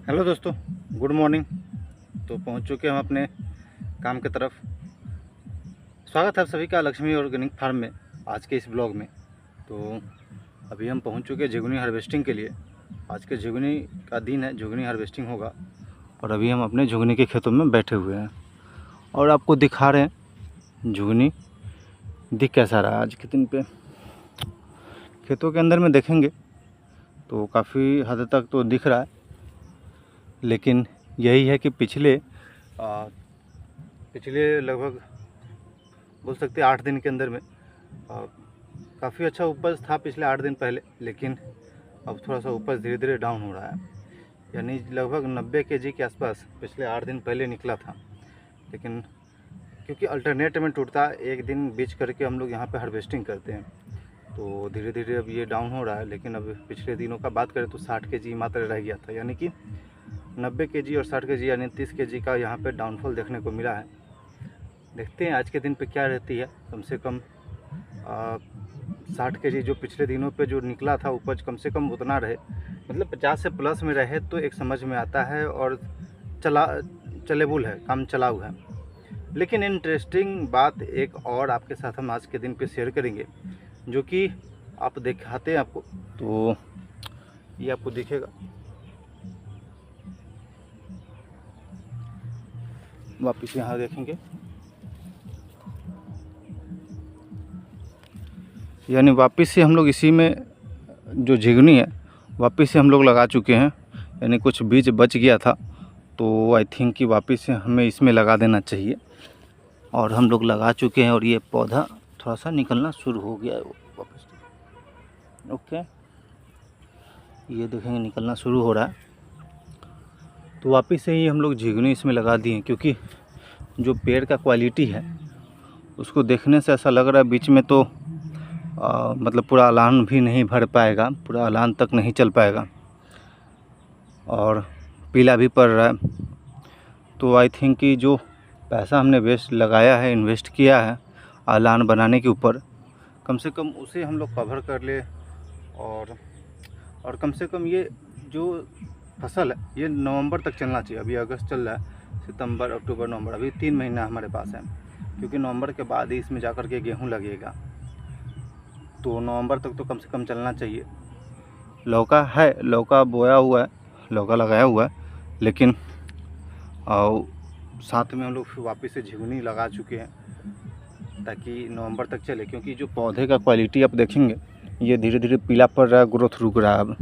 Hello दोस्तों, good morning. तो पहुंच चुके हैं हम अपने काम की तरफ। स्वागत है आप सभी का लक्ष्मी ऑर्गेनिक फार्म में आज के इस ब्लॉग में। तो अभी हम पहुंच चुके हैं झिगुनी हार्वेस्टिंग के लिए। आज के झिगुनी का दिन है, झिगुनी हार्वेस्टिंग होगा और अभी हम अपने झिगुनी के खेतों में बैठे हुए हैं और आपको दिखा रहे हैं झिगुनी दिख कैसा रहा है आज के दिन पे। खेतों के अंदर में देखेंगे तो काफ़ी हद तक तो दिख रहा है, लेकिन यही है कि पिछले लगभग बोल सकते हैं 8 दिन के अंदर में काफ़ी अच्छा उपज था पिछले 8 दिन पहले, लेकिन अब थोड़ा सा उपज धीरे धीरे डाउन हो रहा है। यानी लगभग 90 केजी के आसपास पिछले 8 दिन पहले निकला था, लेकिन क्योंकि अल्टरनेट में टूटता एक दिन बीच करके हम लोग यहाँ पे हार्वेस्टिंग करते हैं, तो धीरे धीरे अब ये डाउन हो रहा है। लेकिन अब पिछले दिनों का बात करें तो 60 केजी मात्र रह गया था, यानी कि 90 केजी और 60 केजी यानी 30 केजी का यहाँ पे डाउनफॉल देखने को मिला है। देखते हैं आज के दिन पे क्या रहती है। कम से कम 60 केजी जो पिछले दिनों पे जो निकला था उपज कम से कम उतना रहे, मतलब 50 से प्लस में रहे तो एक समझ में आता है और चलेबुल है, काम चलाऊ है। लेकिन इंटरेस्टिंग बात एक और आपके साथ हम आज के दिन पे शेयर करेंगे, जो कि आप दिखाते हैं आपको। तो ये आपको दिखेगा, वापिस यहाँ देखेंगे, यानी वापिस से हम लोग इसी में जो झिगुनी है वापिस से हम लोग लगा चुके हैं। यानी कुछ बीज बच गया था तो आई थिंक कि वापिस से हमें इसमें लगा देना चाहिए, और हम लोग लगा चुके हैं और ये पौधा थोड़ा सा निकलना शुरू हो गया है वापस। ओके, ये देखेंगे निकलना शुरू हो रहा है, तो वापिस से ही हम लोग झिगुनी इसमें लगा दिए। क्योंकि जो पेड़ का क्वालिटी है उसको देखने से ऐसा लग रहा है बीच में तो मतलब पूरा अलान भी नहीं भर पाएगा, पूरा अलान तक नहीं चल पाएगा और पीला भी पड़ रहा है। तो आई थिंक कि जो पैसा हमने वेस्ट लगाया है, इन्वेस्ट किया है अलान बनाने के ऊपर, कम से कम उसे हम लोग कवर कर ले। और कम से कम ये जो फसल है ये नवंबर तक चलना चाहिए। अभी अगस्त चल रहा है, सितंबर, अक्टूबर, नवंबर, अभी 3 महीना हमारे पास है। क्योंकि नवंबर के बाद ही इसमें जाकर के गेहूँ लगेगा, तो नवंबर तक तो कम से कम चलना चाहिए। लौका है, लौका बोया हुआ है, लौका लगाया हुआ है, लेकिन साथ में हम लोग फिर वापस से झिगुनी लगा चुके हैं ताकि नवंबर तक चले। क्योंकि जो पौधे का क्वालिटी आप देखेंगे ये धीरे धीरे पीला पड़ रहा है, ग्रोथ रुक रहा है अब,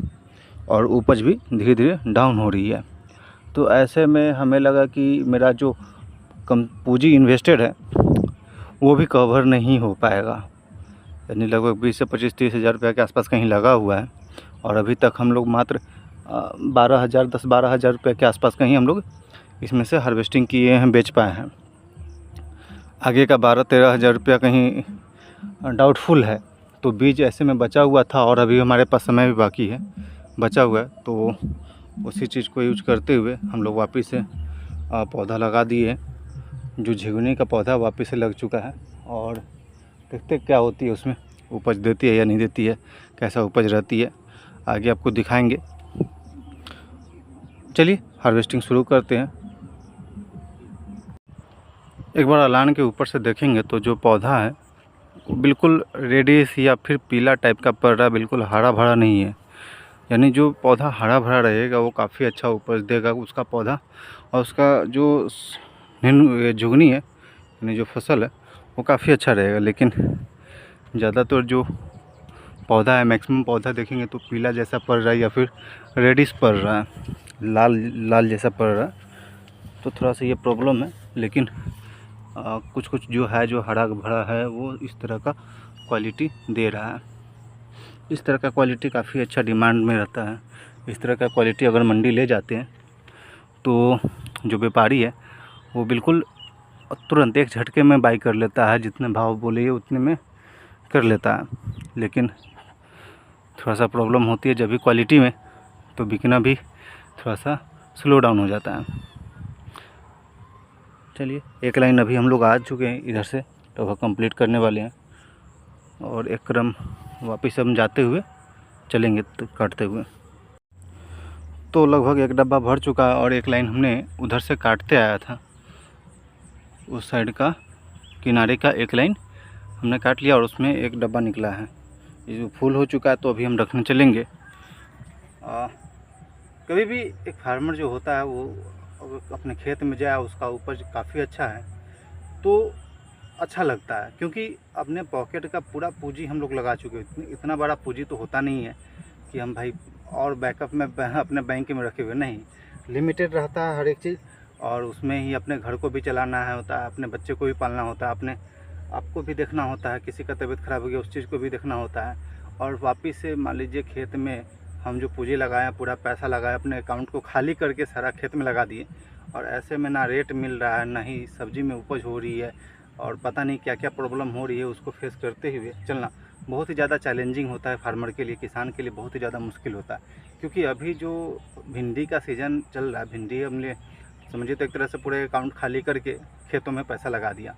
और उपज भी धीरे धीरे डाउन हो रही है। तो ऐसे में हमें लगा कि मेरा जो कम पूंजी इन्वेस्टेड है वो भी कवर नहीं हो पाएगा। यानी लगभग 20 से 25-30 हज़ार रुपये के आसपास कहीं लगा हुआ है, और अभी तक हम लोग मात्र 10-12 हज़ार रुपये के आसपास कहीं हम लोग इसमें से हार्वेस्टिंग किए हैं, बेच पाए हैं। आगे का 12-13 हज़ार रुपया कहीं डाउटफुल है। तो बीज ऐसे में बचा हुआ था और अभी हमारे पास समय भी बाकी है, बचा हुआ है, तो उसी चीज़ को यूज करते हुए हम लोग वापस से पौधा लगा दिए। जो झिगुनी का पौधा वापस से लग चुका है, और देखते क्या होती है उसमें, उपज देती है या नहीं देती है, कैसा उपज रहती है, आगे आपको दिखाएंगे। चलिए हार्वेस्टिंग शुरू करते हैं। एक बार अलान के ऊपर से देखेंगे तो जो पौधा है वो बिल्कुल रेडिश या फिर पीला टाइप का पड़ रहा है, बिल्कुल हरा भरा नहीं है। यानी जो पौधा हरा भरा रहेगा वो काफ़ी अच्छा उपज देगा उसका पौधा, और उसका जो झिगुनी है यानी जो फसल है वो काफ़ी अच्छा रहेगा। लेकिन ज़्यादातर जो पौधा है, मैक्सिमम पौधा देखेंगे तो पीला जैसा पड़ रहा है या फिर रेडिश पड़ रहा है, लाल लाल जैसा पड़ रहा है, तो थोड़ा सा ये प्रॉब्लम है। लेकिन कुछ कुछ जो है जो हरा भरा है वो इस तरह का क्वालिटी दे रहा है। इस तरह का क्वालिटी काफ़ी अच्छा डिमांड में रहता है। इस तरह का क्वालिटी अगर मंडी ले जाते हैं तो जो व्यापारी है वो बिल्कुल तुरंत एक झटके में बाई कर लेता है, जितने भाव बोले उतने में कर लेता है। लेकिन थोड़ा सा प्रॉब्लम होती है जब भी क्वालिटी में, तो बिकना भी थोड़ा सा स्लो डाउन हो जाता है। चलिए एक लाइन अभी हम लोग आ चुके हैं इधर से, तो वह कंप्लीट करने वाले हैं, और एक क्रम वापस हम जाते हुए चलेंगे तो काटते हुए। तो लगभग एक डब्बा भर चुका है और एक लाइन हमने उधर से काटते आया था, उस साइड का किनारे का एक लाइन हमने काट लिया और उसमें एक डब्बा निकला है। ये जो फुल हो चुका है तो अभी हम रखने चलेंगे। कभी भी एक फार्मर जो होता है वो अपने खेत में जाए, उसका उपज काफ़ी अच्छा है तो अच्छा लगता है, क्योंकि अपने पॉकेट का पूरा पूंजी हम लोग लगा चुके हैं। इतना बड़ा पूंजी तो होता नहीं है कि हम भाई और बैकअप में अपने बैंक में रखे हुए, नहीं, लिमिटेड रहता है हर एक चीज़। और उसमें ही अपने घर को भी चलाना है होता है, अपने बच्चे को भी पालना होता है, अपने आपको भी देखना होता है, किसी का तबीयत ख़राब हो गया उस चीज़ को भी देखना होता है। और वापस से मान लीजिए खेत में हम जो पूंजी लगाए, पूरा पैसा लगाया, अपने अकाउंट को खाली करके सारा खेत में लगा दिए, और ऐसे में ना रेट मिल रहा है, ना ही सब्ज़ी में उपज हो रही है, और पता नहीं क्या क्या प्रॉब्लम हो रही है, उसको फेस करते हुए चलना बहुत ही ज़्यादा चैलेंजिंग होता है फार्मर के लिए, किसान के लिए बहुत ही ज़्यादा मुश्किल होता है। क्योंकि अभी जो भिंडी का सीज़न चल रहा है, भिंडी हमने समझिए तो एक तरह से पूरे अकाउंट खाली करके खेतों में पैसा लगा दिया,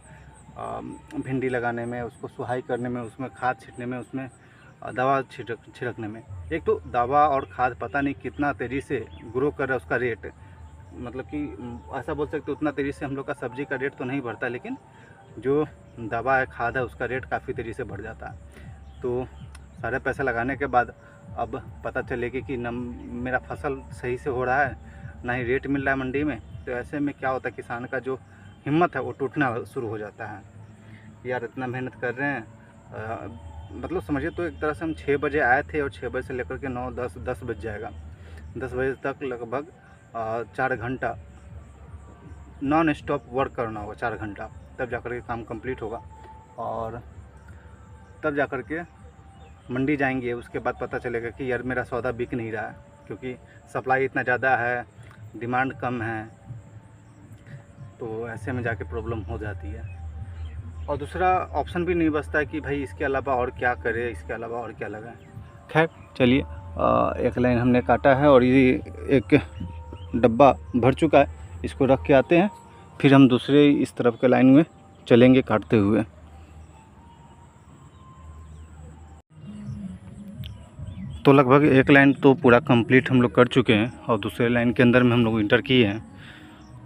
भिंडी लगाने में, उसको सुहाई करने में, उसमें खाद छींटने में, उसमें दवा छिड़कने में। एक तो दवा और खाद पता नहीं कितना तेज़ी से ग्रो कर रहा है, उसका रेट मतलब कि ऐसा बोल सकते उतना तेज़ी से हम लोग का सब्ज़ी का रेट तो नहीं बढ़ता, लेकिन जो दवा है, खाद है, उसका रेट काफ़ी तेज़ी से बढ़ जाता है। तो सारे पैसे लगाने के बाद अब पता चलेगी कि न मेरा फसल सही से हो रहा है, ना ही रेट मिल रहा है मंडी में। तो ऐसे में क्या होता है, किसान का जो हिम्मत है वो टूटना शुरू हो जाता है। यार इतना मेहनत कर रहे हैं, मतलब समझिए तो एक तरह से हम 6 बजे आए थे और 6 बजे से लेकर के 9, 10 बज जाएगा। 10 बजे तक लगभग 4 घंटा नॉन स्टॉप वर्क करना होगा, 4 घंटा, तब जाकर के काम कंप्लीट होगा। और तब जाकर के मंडी जाएंगे, उसके बाद पता चलेगा कि यार मेरा सौदा बिक नहीं रहा है, क्योंकि सप्लाई इतना ज़्यादा है, डिमांड कम है। तो ऐसे में जाके प्रॉब्लम हो जाती है, और दूसरा ऑप्शन भी नहीं बचता है कि भाई इसके अलावा और क्या करें, इसके अलावा और क्या लगाएं। खैर चलिए, एक लाइन हमने काटा है और ये एक डब्बा भर चुका है, इसको रख के आते हैं, फिर हम दूसरे इस तरफ के लाइन में चलेंगे काटते हुए। तो लगभग एक लाइन तो पूरा कंप्लीट हम लोग कर चुके हैं और दूसरे लाइन के अंदर में हम लोग इंटर किए हैं,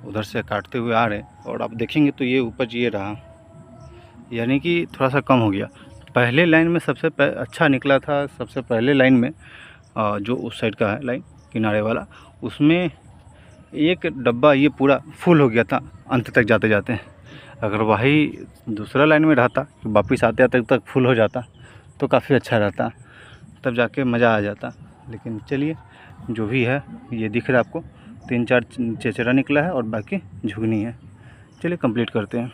उधर से काटते हुए आ रहे हैं। और आप देखेंगे तो ये उपज ये रहा, यानी कि थोड़ा सा कम हो गया। पहले लाइन में सबसे अच्छा निकला था, सबसे पहले लाइन में जो उस साइड का है लाइन किनारे वाला, उसमें एक डब्बा ये पूरा फुल हो गया था अंत तक जाते जाते। अगर वही दूसरा लाइन में रहता, वापस आते आते तक फुल हो जाता तो काफ़ी अच्छा रहता, तब जाके मज़ा आ जाता। लेकिन चलिए जो भी है, ये दिख रहा है आपको 3-4 चेचरा निकला है और बाकी झुगनी है। चलिए कंप्लीट करते हैं।